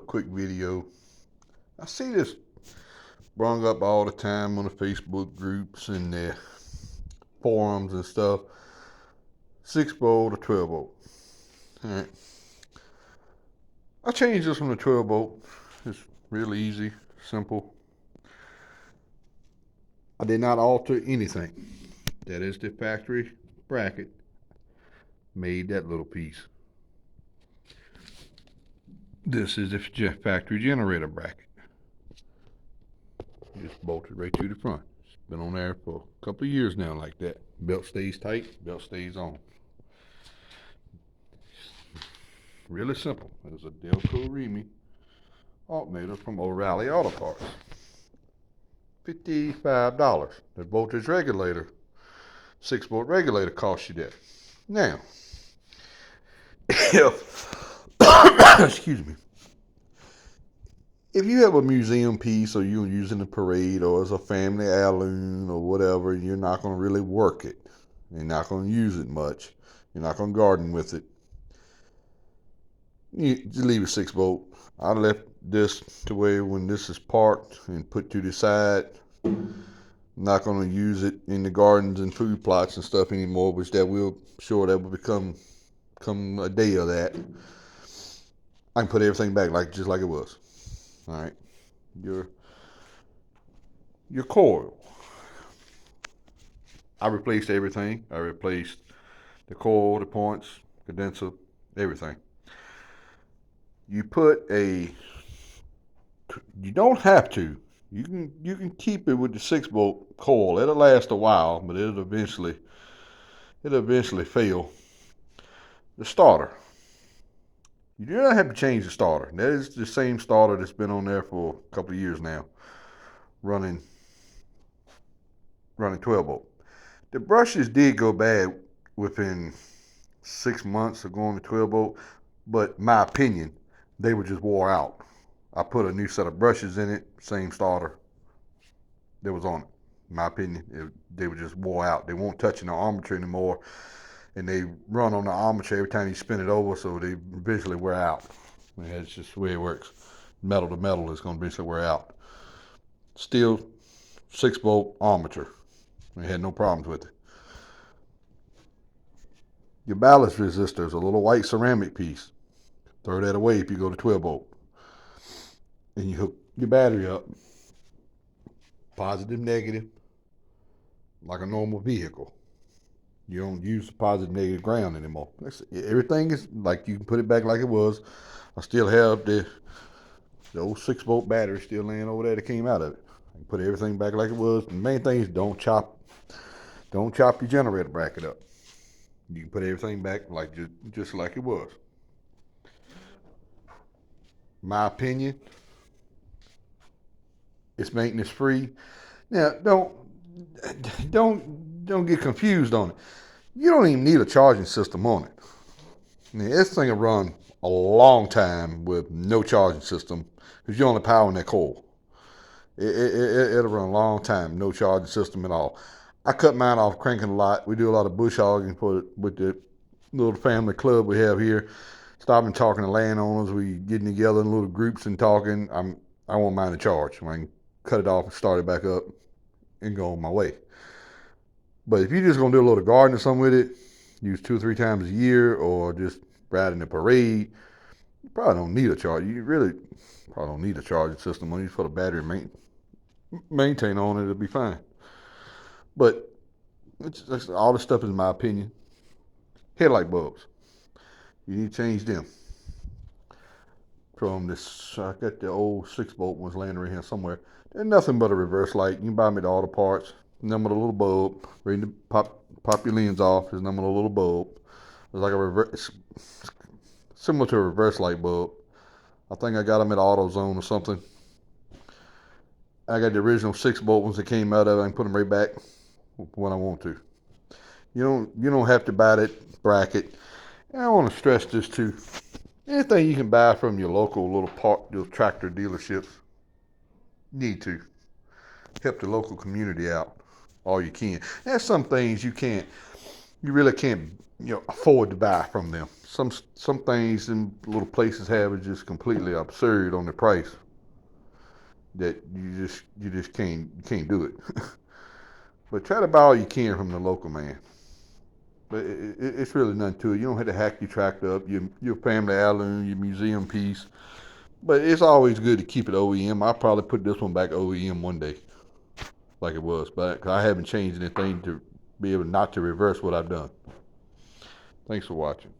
quick video. I see this brung up all the time on the Facebook groups and the forums and stuff. 6-bolt or 12-bolt. All right. I changed this from the 12-bolt. It's real easy, simple. I did not alter anything. That is the factory bracket. Made that little piece. This is the factory generator bracket. Just bolted right to the front. It's been on there for a couple of years now like that. Belt stays tight, belt stays on. Really simple. It's a Delco Remy alternator from O'Reilly Auto Parts. $55. The voltage regulator, 6-volt regulator costs you that. Now, if excuse me, if you have a museum piece or you're using a parade or as a family heirloom or whatever, you're not going to really work it. You're not going to use it much. You're not going to garden with it. You just leave it 6-volt. I left this to where when this is parked and put to the side, I'm not going to use it in the gardens and food plots and stuff anymore, which that will become a day of that. I can put everything back just like it was. All right, your coil. I replaced everything. I replaced the coil, the points, condenser, everything. You don't have to. You can keep it with the 6-volt coil. It'll last a while, but it'll eventually fail. The starter. You do not have to change the starter. That is the same starter that's been on there for a couple of years now, running 12-volt. The brushes did go bad within 6 months of going to 12-volt, but my opinion, they were just wore out. I put a new set of brushes in it, same starter that was on it. In my opinion, they were just wore out. They won't touch in the armature anymore, and they run on the armature every time you spin it over, so they eventually wear out. That's just the way it works. Metal to metal is going to eventually wear out. Still 6-volt armature. We had no problems with it. Your ballast resistor is a little white ceramic piece. Throw that away if you go to 12-volt. And you hook your battery up, positive, negative, like a normal vehicle. You don't use the positive, negative ground anymore. Everything is like you can put it back like it was. I still have the old 6-volt battery still laying over there that came out of it. I can put everything back like it was. The main thing is don't chop your generator bracket up. You can put everything back like just like it was. My opinion, it's maintenance free. Now don't get confused on it. You don't even need a charging system on it. Now, this thing will run a long time with no charging system because you're only powering that coil. It'll run a long time, no charging system at all. I cut mine off cranking a lot. We do a lot of bush hogging with the little family club we have here. Stopping talking to landowners. We getting together in little groups and talking. I want mine to charge. I can cut it off and start it back up and go on my way. But if you're just going to do a little gardening or something with it, use 2 or 3 times a year or just ride in the parade, you probably don't need a charge. You really probably don't need a charging system. When you put a battery maintain on it, it'll be fine. But all this stuff is my opinion. Headlight bulbs. You need to change them. From this, I got the old 6-volt ones laying around here somewhere. They're nothing but a reverse light. You can buy them at all the parts. Number the little bulb, ready to pop your lens off. There's number the little bulb. It's like a reverse, similar to a reverse light bulb. I think I got them at AutoZone or something. I got the original 6-volt ones that came out of it. I can put them right back when I want to. You don't have to buy that bracket. And I want to stress this too. Anything you can buy from your local little tractor dealerships, need to help the local community out all you can. There's some things you can't you really can't afford to buy from them. Some things in little places have is just completely absurd on the price that you just can't do it. But try to buy all you can from the local man. But it's really nothing to it. You don't have to hack your tractor up, your family heirloom, your museum piece. But it's always good to keep it OEM. I'll probably put this one back OEM one day, like it was, but I haven't changed anything to be able not to reverse what I've done. Thanks for watching.